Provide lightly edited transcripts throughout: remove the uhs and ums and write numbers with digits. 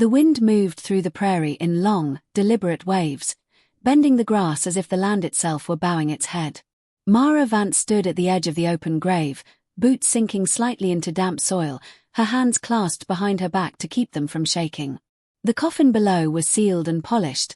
The wind moved through the prairie in long, deliberate waves, bending the grass as if the land itself were bowing its head. Mara Vance stood at the edge of the open grave, boots sinking slightly into damp soil, her hands clasped behind her back to keep them from shaking. The coffin below was sealed and polished,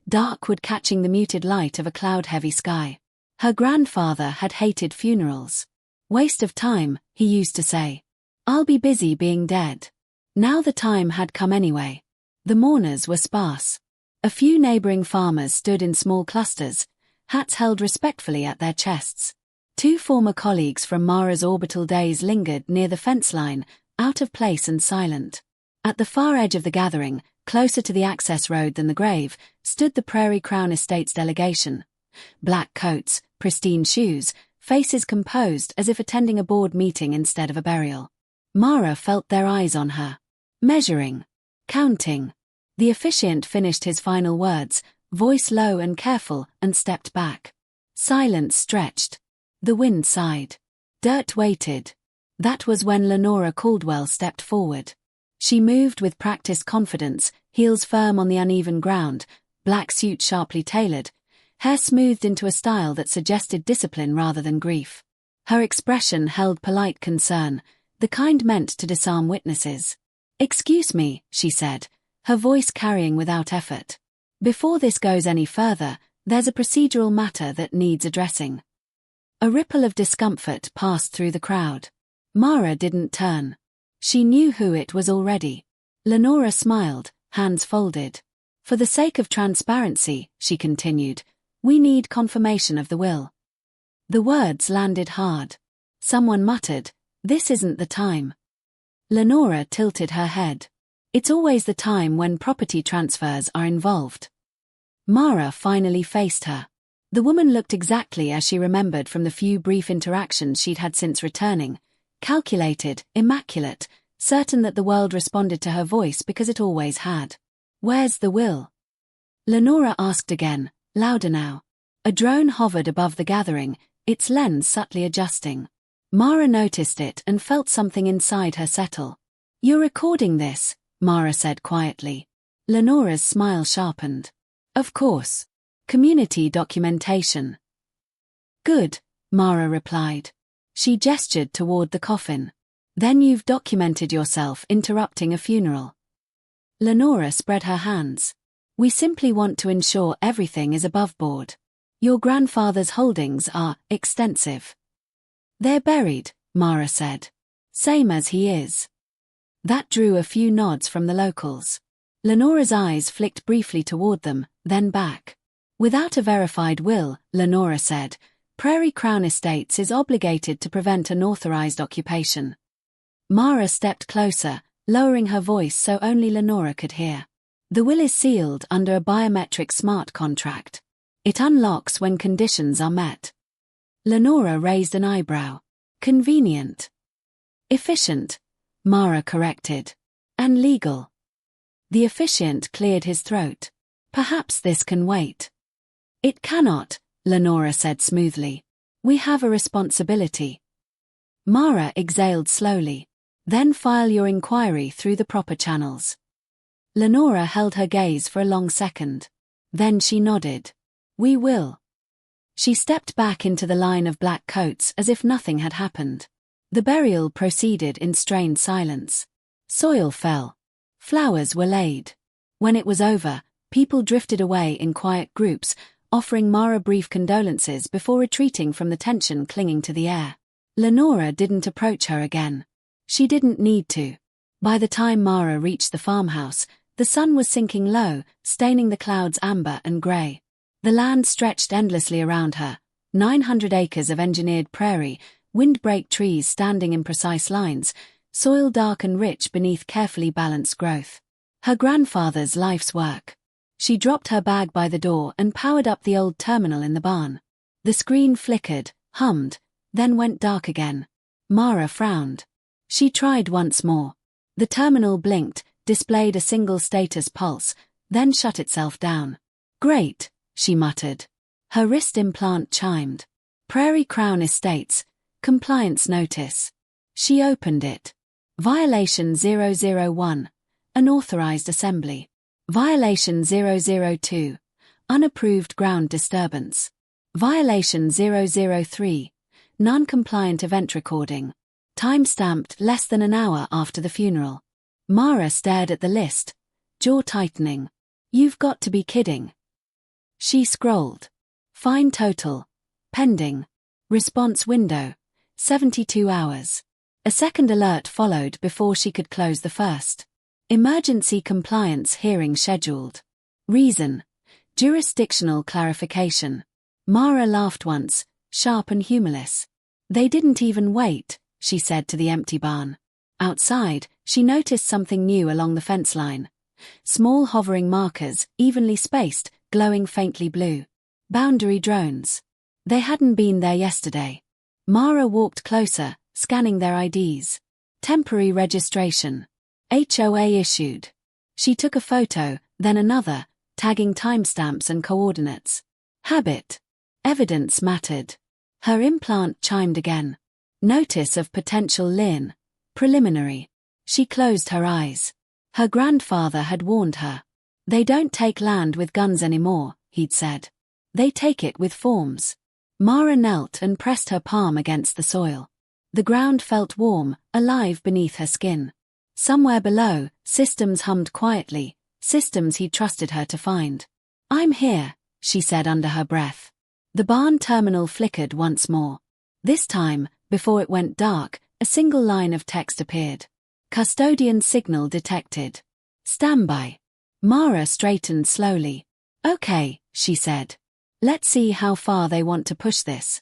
dark wood catching the muted light of a cloud-heavy sky. Her grandfather had hated funerals. "Waste of time," he used to say. "I'll be busy being dead." Now the time had come anyway. The mourners were sparse. A few neighboring farmers stood in small clusters, hats held respectfully at their chests. Two former colleagues from Mara's orbital days lingered near the fence line, out of place and silent. At the far edge of the gathering, closer to the access road than the grave, stood the Prairie Crown Estates delegation. Black coats, pristine shoes, faces composed as if attending a board meeting instead of a burial. Mara felt their eyes on her. Measuring. Counting. The officiant finished his final words, voice low and careful, and stepped back. Silence stretched. The wind sighed. Dirt waited. That was when Lenora Caldwell stepped forward. She moved with practiced confidence, heels firm on the uneven ground, black suit sharply tailored, hair smoothed into a style that suggested discipline rather than grief. Her expression held polite concern, the kind meant to disarm witnesses. "Excuse me," she said, her voice carrying without effort. "Before this goes any further, there's a procedural matter that needs addressing." A ripple of discomfort passed through the crowd. Mara didn't turn. She knew who it was already. Lenora smiled, hands folded. "For the sake of transparency," she continued, "we need confirmation of the will." The words landed hard. Someone muttered, "This isn't the time." Lenora tilted her head. "It's always the time when property transfers are involved." Mara finally faced her. The woman looked exactly as she remembered from the few brief interactions she'd had since returning. Calculated, immaculate, certain that the world responded to her voice because it always had. "Where's the will?" Lenora asked again, louder now. A drone hovered above the gathering, its lens subtly adjusting. Mara noticed it and felt something inside her settle. "You're recording this," Mara said quietly. Lenora's smile sharpened. "Of course. Community documentation." "Good," Mara replied. She gestured toward the coffin. "Then you've documented yourself interrupting a funeral." Lenora spread her hands. "We simply want to ensure everything is above board. Your grandfather's holdings are extensive." "They're buried," Mara said. "Same as he is." That drew a few nods from the locals. Lenora's eyes flicked briefly toward them, then back. "Without a verified will," Lenora said, "Prairie Crown Estates is obligated to prevent unauthorized occupation." Mara stepped closer, lowering her voice so only Lenora could hear. "The will is sealed under a biometric smart contract. It unlocks when conditions are met." Lenora raised an eyebrow. "Convenient." "Efficient," Mara corrected. "And legal." The officiant cleared his throat. "Perhaps this can wait." "It cannot," Lenora said smoothly. "We have a responsibility." Mara exhaled slowly. "Then file your inquiry through the proper channels." Lenora held her gaze for a long second. Then she nodded. "We will." She stepped back into the line of black coats as if nothing had happened. The burial proceeded in strained silence. Soil fell. Flowers were laid. When it was over, people drifted away in quiet groups, offering Mara brief condolences before retreating from the tension clinging to the air. Lenora didn't approach her again. She didn't need to. By the time Mara reached the farmhouse, the sun was sinking low, staining the clouds amber and grey. The land stretched endlessly around her, 900 acres of engineered prairie, windbreak trees standing in precise lines, soil dark and rich beneath carefully balanced growth. Her grandfather's life's work. She dropped her bag by the door and powered up the old terminal in the barn. The screen flickered, hummed, then went dark again. Mara frowned. She tried once more. The terminal blinked, displayed a single status pulse, then shut itself down. "Great," she muttered. Her wrist implant chimed. Prairie Crown Estates, compliance notice. She opened it. Violation 001. Unauthorized assembly. Violation 002. Unapproved ground disturbance. Violation 003. Non-compliant event recording. Time-stamped less than an hour after the funeral. Mara stared at the list, jaw tightening. You've got to be kidding. She scrolled. Fine total. Pending. Response window. 72 hours. A second alert followed before she could close the first. Emergency compliance hearing scheduled. Reason. Jurisdictional clarification. Mara laughed once, sharp and humorless. They didn't even wait, she said to the empty barn. Outside, she noticed something new along the fence line. Small hovering markers, evenly spaced, glowing faintly blue. Boundary drones. They hadn't been there yesterday. Mara walked closer, scanning their IDs. Temporary registration. HOA issued. She took a photo, then another, tagging timestamps and coordinates. Habit. Evidence mattered. Her implant chimed again. Notice of potential lien. Preliminary. She closed her eyes. Her grandfather had warned her. They don't take land with guns anymore, he'd said. They take it with forms. Mara knelt and pressed her palm against the soil. The ground felt warm, alive beneath her skin. Somewhere below, systems hummed quietly, systems he'd trusted her to find. I'm here, she said under her breath. The barn terminal flickered once more. This time, before it went dark, a single line of text appeared. Custodian signal detected. Standby. Mara straightened slowly. Okay, she said. Let's see how far they want to push this.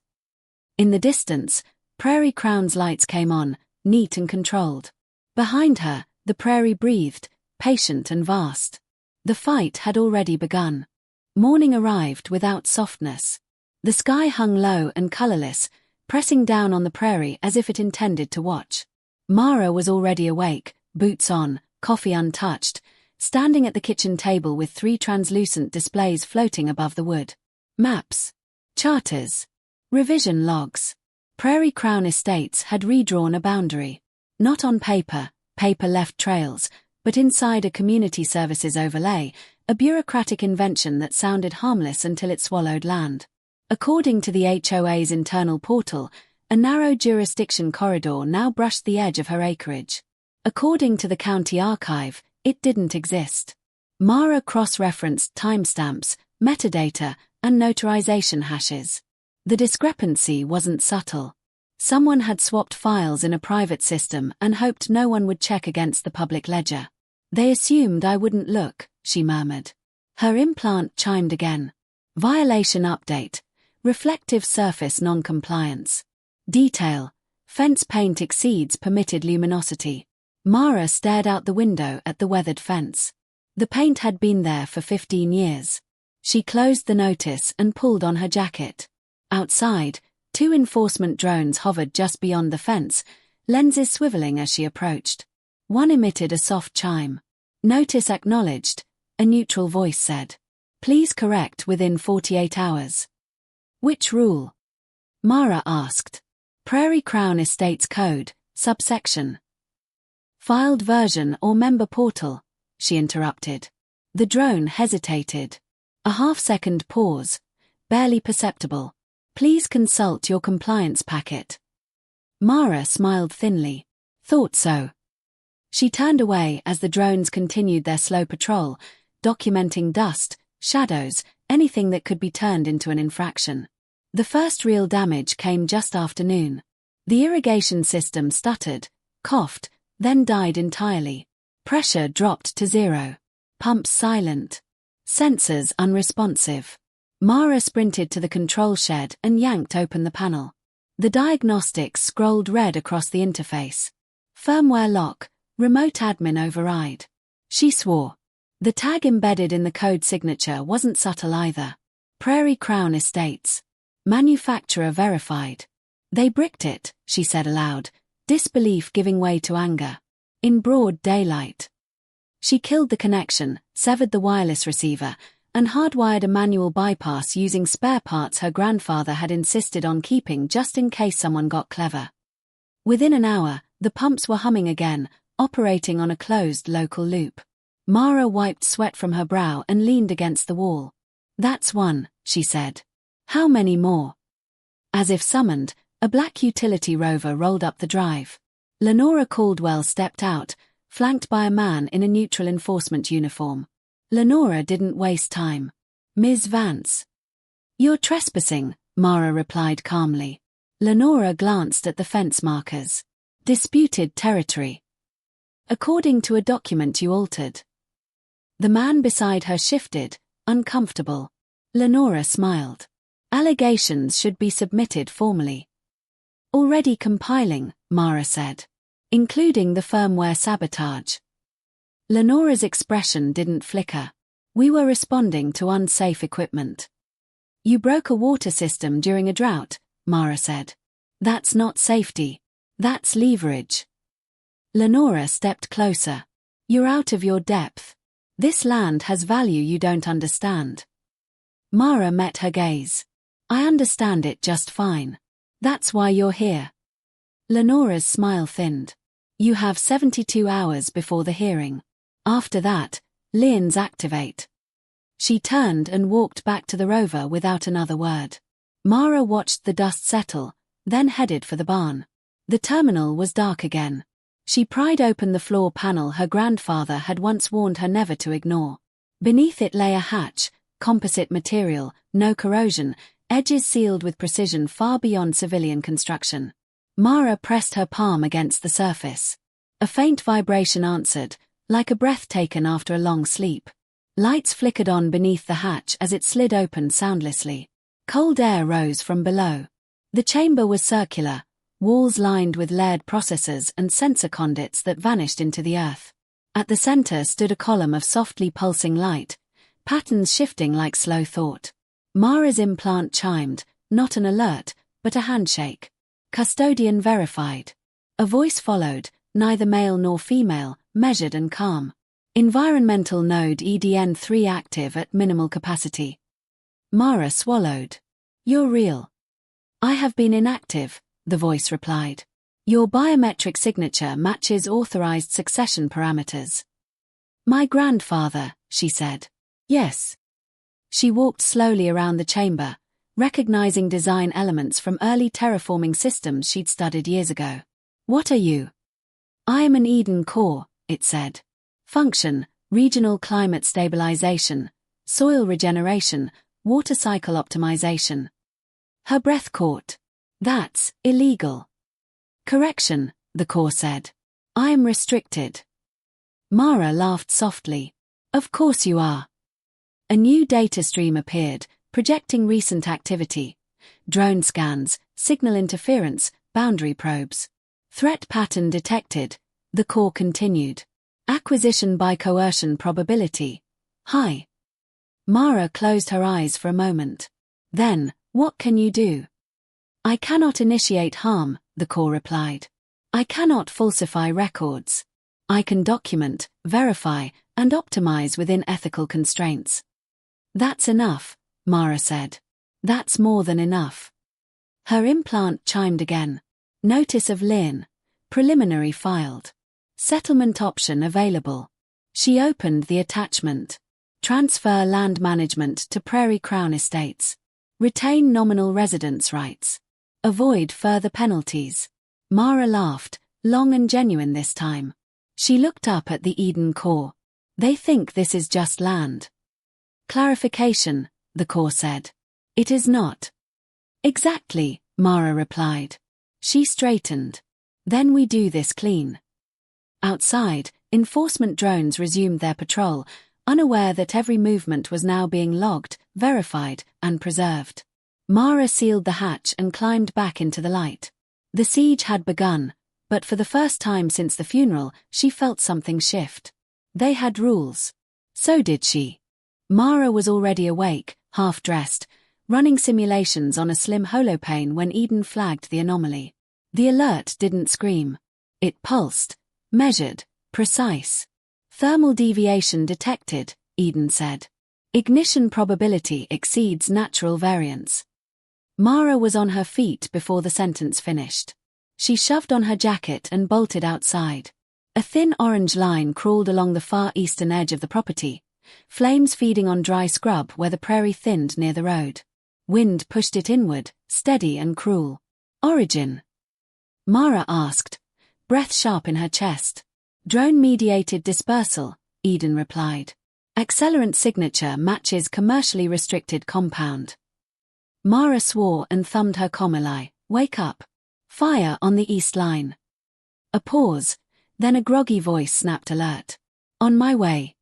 In the distance, Prairie Crown's lights came on, neat and controlled. Behind her, the prairie breathed, patient and vast. The fight had already begun. Morning arrived without softness. The sky hung low and colorless, pressing down on the prairie as if it intended to watch. Mara was already awake, boots on, coffee untouched, standing at the kitchen table with 3 translucent displays floating above the wood. Maps. Charters. Revision logs. Prairie Crown Estates had redrawn a boundary. Not on paper, paper left trails, but inside a community services overlay, a bureaucratic invention that sounded harmless until it swallowed land. According to the HOA's internal portal, a narrow jurisdiction corridor now brushed the edge of her acreage. According to the county archive, it didn't exist. Mara cross-referenced timestamps, metadata, and notarization hashes. The discrepancy wasn't subtle. Someone had swapped files in a private system and hoped no one would check against the public ledger. They assumed I wouldn't look, she murmured. Her implant chimed again. Violation update. Reflective surface non-compliance. Detail. Fence paint exceeds permitted luminosity. Mara stared out the window at the weathered fence. The paint had been there for 15 years. She closed the notice and pulled on her jacket. Outside, 2 enforcement drones hovered just beyond the fence, lenses swiveling as she approached. One emitted a soft chime. Notice acknowledged, a neutral voice said. Please correct within 48 hours. Which rule? Mara asked. Prairie Crown Estates Code, subsection. Filed version or member portal, she interrupted. The drone hesitated. A half-second pause, barely perceptible. Please consult your compliance packet. Mara smiled thinly. Thought so. She turned away as the drones continued their slow patrol, documenting dust, shadows, anything that could be turned into an infraction. The first real damage came just after noon. The irrigation system stuttered, coughed, then died entirely. Pressure dropped to 0. Pumps silent. Sensors unresponsive. Mara sprinted to the control shed and yanked open the panel. The diagnostics scrolled red across the interface. Firmware lock, remote admin override. She swore. The tag embedded in the code signature wasn't subtle either. Prairie Crown Estates. Manufacturer verified. They bricked it, she said aloud, disbelief giving way to anger. In broad daylight. She killed the connection, severed the wireless receiver, and hardwired a manual bypass using spare parts her grandfather had insisted on keeping just in case someone got clever. Within an hour, the pumps were humming again, operating on a closed local loop. Mara wiped sweat from her brow and leaned against the wall. "That's one," she said. "How many more?" As if summoned, a black utility rover rolled up the drive. Lenora Caldwell stepped out, flanked by a man in a neutral enforcement uniform. Lenora didn't waste time. "Ms. Vance." "You're trespassing," Mara replied calmly. Lenora glanced at the fence markers. "Disputed territory. According to a document you altered." The man beside her shifted, uncomfortable. Lenora smiled. "Allegations should be submitted formally." "Already compiling," Mara said. "Including the firmware sabotage." Lenora's expression didn't flicker. "We were responding to unsafe equipment." "You broke a water system during a drought," Mara said. "That's not safety. That's leverage." Lenora stepped closer. "You're out of your depth. This land has value you don't understand." Mara met her gaze. "I understand it just fine. That's why you're here." Lenora's smile thinned. "You have 72 hours before the hearing. After that, liens activate." She turned and walked back to the rover without another word. Mara watched the dust settle, then headed for the barn. The terminal was dark again. She pried open the floor panel her grandfather had once warned her never to ignore. Beneath it lay a hatch, composite material, no corrosion, edges sealed with precision far beyond civilian construction. Mara pressed her palm against the surface. A faint vibration answered, like a breath taken after a long sleep. Lights flickered on beneath the hatch as it slid open soundlessly. Cold air rose from below. The chamber was circular, walls lined with layered processors and sensor conduits that vanished into the earth. At the center stood a column of softly pulsing light, patterns shifting like slow thought. Mara's implant chimed, not an alert, but a handshake. "Custodian verified." A voice followed, neither male nor female, measured and calm. "Environmental node EDN3 active at minimal capacity." Mara swallowed. "You're real." "I have been inactive," the voice replied. "Your biometric signature matches authorized succession parameters." "My grandfather," she said. "Yes." She walked slowly around the chamber, recognizing design elements from early terraforming systems she'd studied years ago. "What are you?" "I am an Eden core," it said. "Function, regional climate stabilization, soil regeneration, water cycle optimization." Her breath caught. "That's illegal." "Correction," the core said. "I am restricted." Mara laughed softly. "Of course you are." A new data stream appeared, projecting recent activity. Drone scans, signal interference, boundary probes. "Threat pattern detected," the core continued. "Acquisition by coercion probability high." Mara closed her eyes for a moment. "Then, what can you do?" "I cannot initiate harm," the core replied. "I cannot falsify records. I can document, verify, and optimize within ethical constraints." "That's enough," Mara said. "That's more than enough." Her implant chimed again. "Notice of lien. Preliminary filed. Settlement option available." She opened the attachment. "Transfer land management to Prairie Crown Estates. Retain nominal residence rights. Avoid further penalties." Mara laughed, long and genuine this time. She looked up at the Eden core. "They think this is just land." "Clarification," the core said. "It is not." "Exactly," Mara replied. She straightened. "Then we do this clean." Outside, enforcement drones resumed their patrol, unaware that every movement was now being logged, verified, and preserved. Mara sealed the hatch and climbed back into the light. The siege had begun, but for the first time since the funeral, she felt something shift. They had rules. So did she. Mara was already awake, half-dressed, running simulations on a slim holopane when Eden flagged the anomaly. The alert didn't scream. It pulsed, measured, precise. "Thermal deviation detected," Eden said. "Ignition probability exceeds natural variance." Mara was on her feet before the sentence finished. She shoved on her jacket and bolted outside. A thin orange line crawled along the far eastern edge of the property, flames feeding on dry scrub where the prairie thinned near the road. Wind pushed it inward, steady and cruel. Origin? Mara asked, breath sharp in her chest. Drone-mediated dispersal, Eden replied. Accelerant signature matches commercially restricted compound. Mara swore and thumbed her commili. Wake up. Fire on the east line. A pause, then a groggy voice snapped alert. On my way.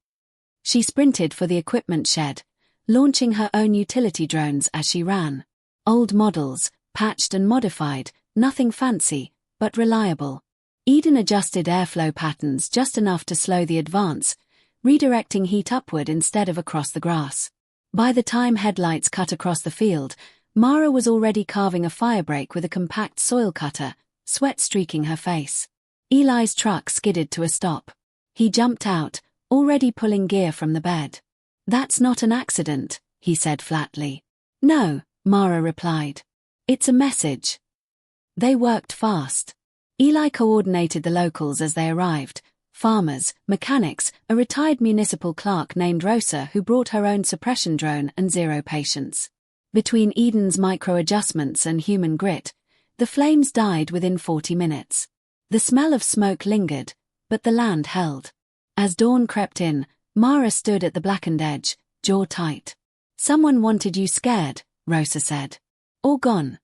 She sprinted for the equipment shed, launching her own utility drones as she ran. Old models, patched and modified, nothing fancy, but reliable. Eden adjusted airflow patterns just enough to slow the advance, redirecting heat upward instead of across the grass. By the time headlights cut across the field, Mara was already carving a firebreak with a compact soil cutter, sweat streaking her face. Eli's truck skidded to a stop. He jumped out, already pulling gear from the bed. That's not an accident, he said flatly. No, Mara replied. It's a message. They worked fast. Eli coordinated the locals as they arrived, farmers, mechanics, a retired municipal clerk named Rosa who brought her own suppression drone and 0 patience. Between Eden's micro-adjustments and human grit, the flames died within 40 minutes. The smell of smoke lingered, but the land held. As dawn crept in, Mara stood at the blackened edge, jaw tight. Someone wanted you scared, Rosa said. Or gone.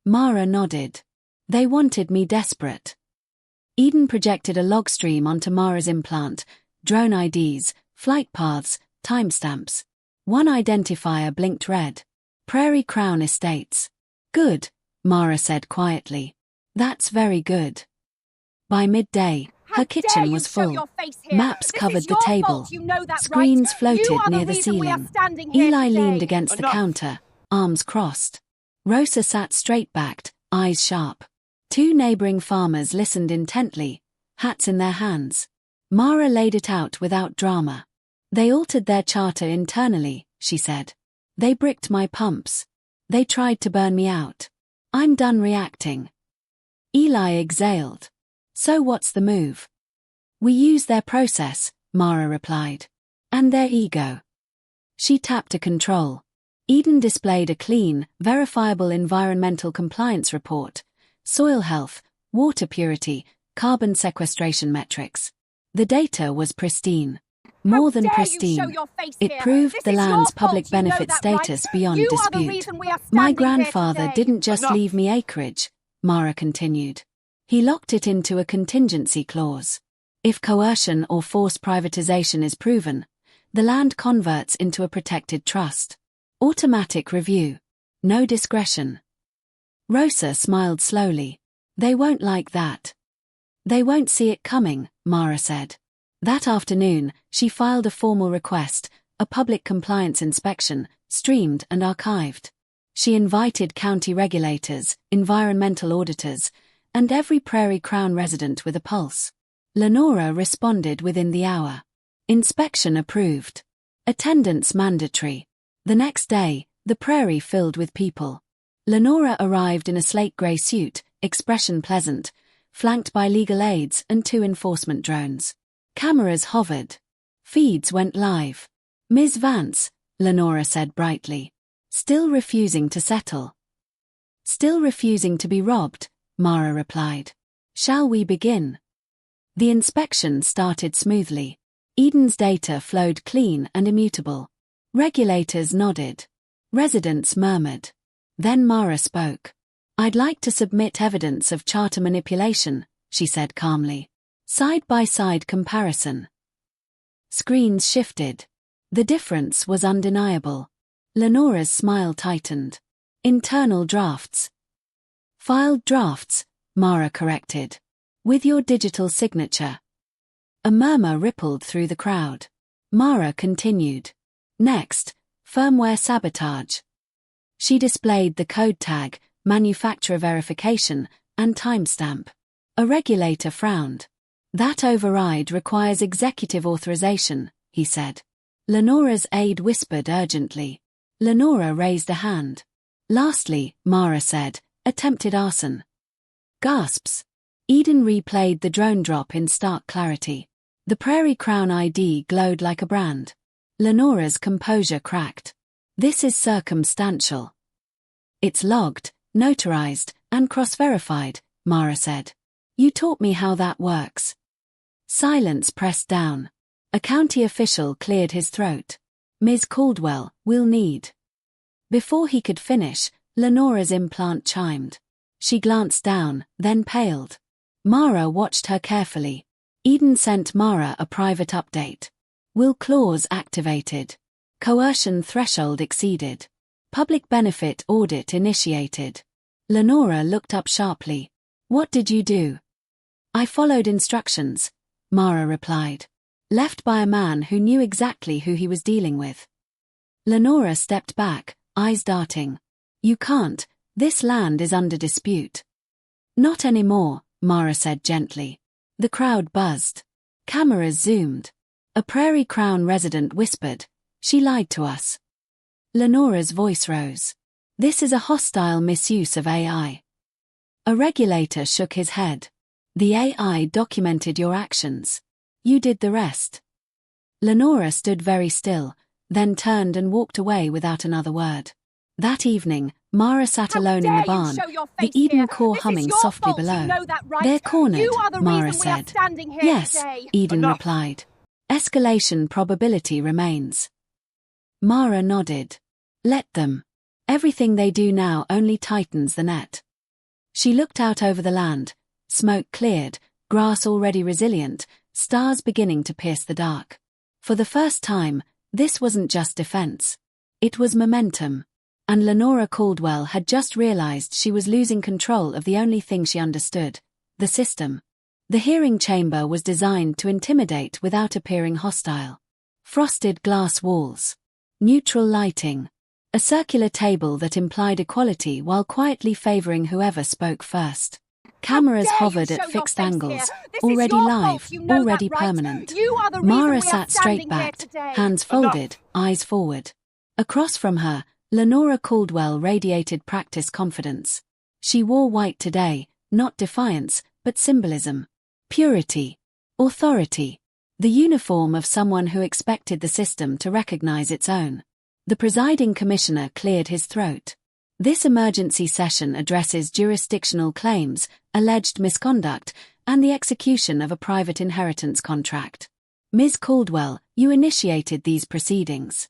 Mara nodded. They wanted me desperate. Eden projected a log stream onto Mara's implant, drone IDs, flight paths, timestamps. One identifier blinked red. Prairie Crown Estates. Good, Mara said quietly. That's very good. By midday, her kitchen was full. Maps covered the table. Screens floated near the ceiling. Eli leaned against the counter, arms crossed. Rosa sat straight-backed, eyes sharp. 2 neighboring farmers listened intently, hats in their hands. Mara laid it out without drama. They altered their charter internally, she said. They bricked my pumps. They tried to burn me out. I'm done reacting. Eli exhaled. So what's the move? We use their process, Mara replied. And their ego. She tapped a control. Eden displayed a clean, verifiable environmental compliance report. Soil health, water purity, carbon sequestration metrics. The data was pristine. More than pristine. It proved the land's public benefit status beyond dispute. My grandfather didn't just leave me acreage, Mara continued. He locked it into a contingency clause. If coercion or forced privatization is proven, the land converts into a protected trust. Automatic review. No discretion. Rosa smiled slowly. They won't like that. They won't see it coming, Mara said. That afternoon, she filed a formal request, a public compliance inspection, streamed and archived. She invited county regulators, environmental auditors, and every Prairie Crown resident with a pulse. Lenora responded within the hour. Inspection approved. Attendance mandatory. The next day, the prairie filled with people. Lenora arrived in a slate-grey suit, expression pleasant, flanked by legal aides and 2 enforcement drones. Cameras hovered. Feeds went live. Ms. Vance, Lenora said brightly. Still refusing to settle. Still refusing to be robbed, Mara replied. Shall we begin? The inspection started smoothly. Eden's data flowed clean and immutable. Regulators nodded. Residents murmured. Then Mara spoke. I'd like to submit evidence of charter manipulation, she said calmly. Side-by-side comparison. Screens shifted. The difference was undeniable. Lenora's smile tightened. Internal drafts. Filed drafts, Mara corrected. With your digital signature. A murmur rippled through the crowd. Mara continued. Next, firmware sabotage. She displayed the code tag, manufacturer verification, and timestamp. A regulator frowned. That override requires executive authorization, he said. Lenora's aide whispered urgently. Lenora raised a hand. Lastly, Mara said, attempted arson. Gasps. Eden replayed the drone drop in stark clarity. The Prairie Crown ID glowed like a brand. Lenora's composure cracked. This is circumstantial. It's logged, notarized, and cross-verified, Mara said. You taught me how that works. Silence pressed down. A county official cleared his throat. Ms. Caldwell, we'll need. Before he could finish, Lenora's implant chimed. She glanced down, then paled. Mara watched her carefully. Eden sent Mara a private update. Will clause activated. Coercion threshold exceeded. Public benefit audit initiated. Lenora looked up sharply. What did you do? I followed instructions, Mara replied. Left by a man who knew exactly who he was dealing with. Lenora stepped back, eyes darting. You can't, this land is under dispute. Not anymore, Mara said gently. The crowd buzzed. Cameras zoomed. A Prairie Crown resident whispered, she lied to us. Lenora's voice rose. This is a hostile misuse of AI. A regulator shook his head. The AI documented your actions. You did the rest. Lenora stood very still, then turned and walked away without another word. That evening, Mara sat alone in the barn, the Eden core humming softly below. They're cornered, Mara said. Yes, Eden replied. Escalation probability remains. Mara nodded. Let them. Everything they do now only tightens the net. She looked out over the land, smoke cleared, grass already resilient, stars beginning to pierce the dark. For the first time, this wasn't just defense. It was momentum. And Lenora Caldwell had just realized she was losing control of the only thing she understood, the system. The hearing chamber was designed to intimidate without appearing hostile. Frosted glass walls. Neutral lighting. A circular table that implied equality while quietly favoring whoever spoke first. Cameras hovered at fixed angles, already live, already permanent. Mara sat straight-backed, hands folded, eyes forward. Across from her, Lenora Caldwell radiated practiced confidence. She wore white today, not defiance, but symbolism. Purity. Authority. The uniform of someone who expected the system to recognize its own. The presiding commissioner cleared his throat. This emergency session addresses jurisdictional claims, alleged misconduct, and the execution of a private inheritance contract. Ms. Caldwell, you initiated these proceedings.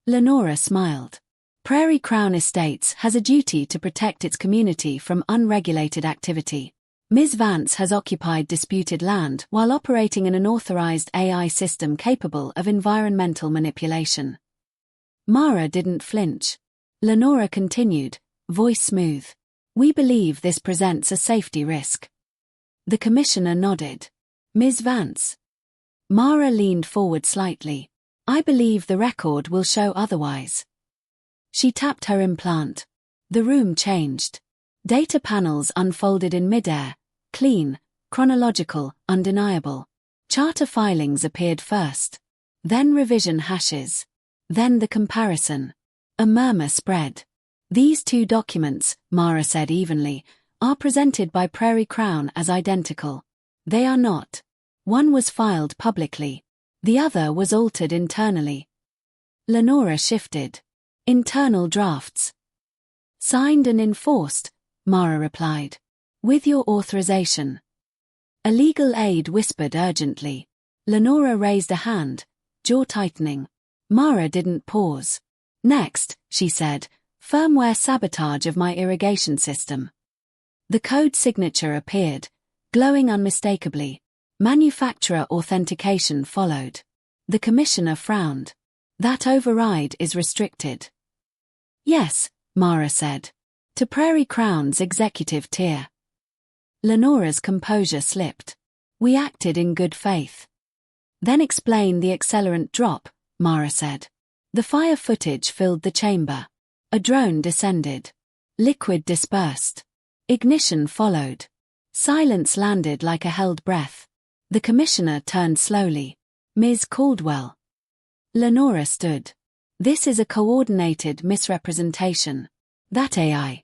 Lenora smiled. Prairie Crown Estates has a duty to protect its community from unregulated activity. Ms. Vance has occupied disputed land while operating an unauthorized AI system capable of environmental manipulation. Mara didn't flinch. Lenora continued, voice smooth. We believe this presents a safety risk. The commissioner nodded. Ms. Vance. Mara leaned forward slightly. I believe the record will show otherwise. She tapped her implant. The room changed. Data panels unfolded in midair, clean, chronological, undeniable. Charter filings appeared first. Then revision hashes. Then the comparison. A murmur spread. These two documents, Mara said evenly, are presented by Prairie Crown as identical. They are not. One was filed publicly. The other was altered internally. Lenora shifted. Internal drafts. Signed and enforced, Mara replied. With your authorization. A legal aid whispered urgently. Lenora raised a hand, jaw tightening. Mara didn't pause. Next, she said, firmware sabotage of my irrigation system. The code signature appeared, glowing unmistakably. Manufacturer authentication followed. The commissioner frowned. That override is restricted. Yes, Mara said. To Prairie Crown's executive tier. Lenora's composure slipped. We acted in good faith. Then explain the accelerant drop, Mara said. The fire footage filled the chamber. A drone descended. Liquid dispersed. Ignition followed. Silence landed like a held breath. The commissioner turned slowly. Ms. Caldwell. Lenora stood. This is a coordinated misrepresentation. That AI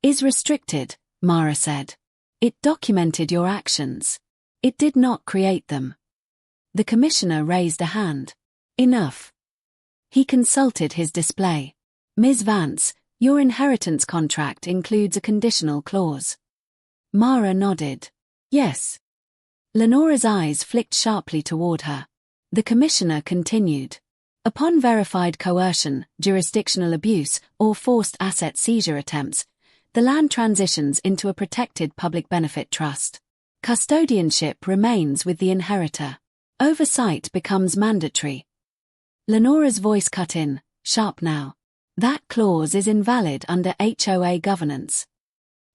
is restricted, Mara said. It documented your actions. It did not create them. The commissioner raised a hand. Enough. He consulted his display. Ms. Vance, your inheritance contract includes a conditional clause. Mara nodded. Yes. Lenora's eyes flicked sharply toward her. The commissioner continued. Upon verified coercion, jurisdictional abuse, or forced asset seizure attempts, the land transitions into a protected public benefit trust. Custodianship remains with the inheritor. Oversight becomes mandatory. Lenora's voice cut in, sharp now. That clause is invalid under HOA governance.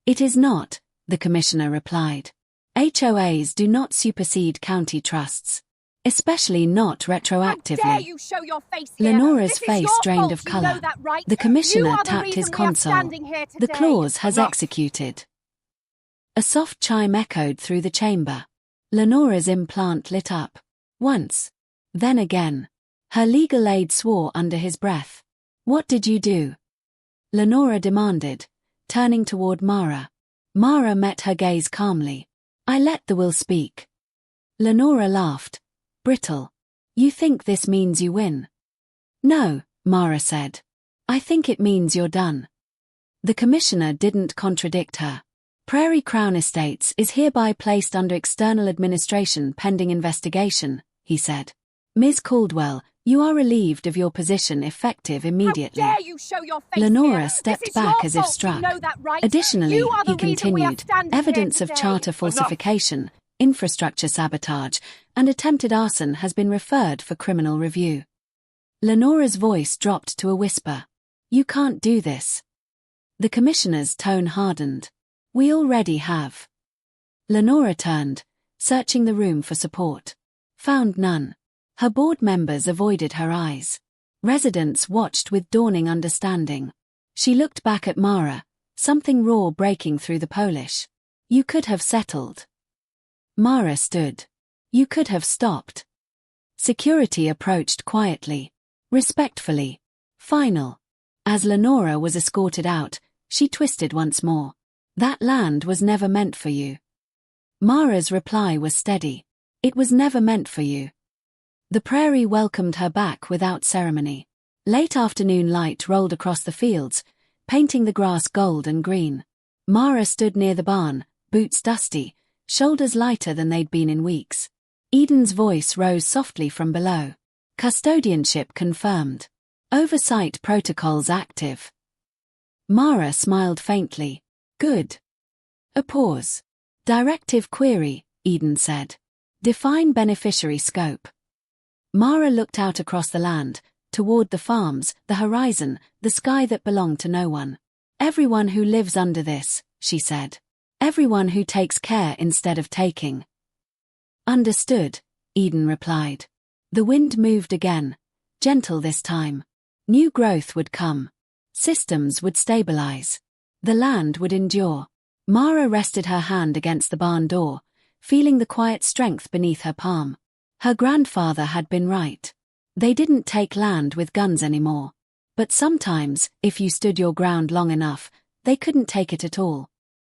It is not, the commissioner replied. HOAs do not supersede county trusts. Especially not retroactively. How dare you show your face here? Lenora's This is face your drained fault, of you colour. know that, right? The commissioner You are the tapped his reason we are console. standing here The today. clause has Enough. executed. A soft chime echoed through the chamber. Lenora's implant lit up. Once. Then again. Her legal aid swore under his breath. What did you do? Lenora demanded, turning toward Mara. Mara met her gaze calmly. I let the will speak. Lenora laughed. Brittle. You think this means you win? No, Mara said. I think it means you're done. The commissioner didn't contradict her. Prairie Crown Estates is hereby placed under external administration pending investigation, he said. Ms. Caldwell, you are relieved of your position effective immediately. How dare you show your face Lenora here? stepped This is back your as if fault, struck. You know that, right? Additionally, You are the he reason we are continued, standing here evidence of today. charter falsification, infrastructure sabotage, and attempted arson has been referred for criminal review. Lenora's voice dropped to a whisper. You can't do this. The commissioner's tone hardened. We already have. Lenora turned, searching the room for support. Found none. Her board members avoided her eyes. Residents watched with dawning understanding. She looked back at Mara, something raw breaking through the Polish. You could have settled. Mara stood. You could have stopped. Security approached quietly, respectfully, final. As Lenora was escorted out, she twisted once more. That land was never meant for you. Mara's reply was steady. It was never meant for you. The prairie welcomed her back without ceremony. Late afternoon light rolled across the fields, painting the grass gold and green. Mara stood near the barn, boots dusty, shoulders lighter than they'd been in weeks. Eden's voice rose softly from below. Custodianship confirmed. Oversight protocols active. Mara smiled faintly. Good. A pause. Directive query, Eden said. Define beneficiary scope. Mara looked out across the land, toward the farms, the horizon, the sky that belonged to no one. Everyone who lives under this, she said. Everyone who takes care instead of taking. Understood, Eden replied. The wind moved again, gentle this time. New growth would come. Systems would stabilize. The land would endure. Mara rested her hand against the barn door, feeling the quiet strength beneath her palm. Her grandfather had been right. They didn't take land with guns anymore. But sometimes, if you stood your ground long enough, they couldn't take it at all.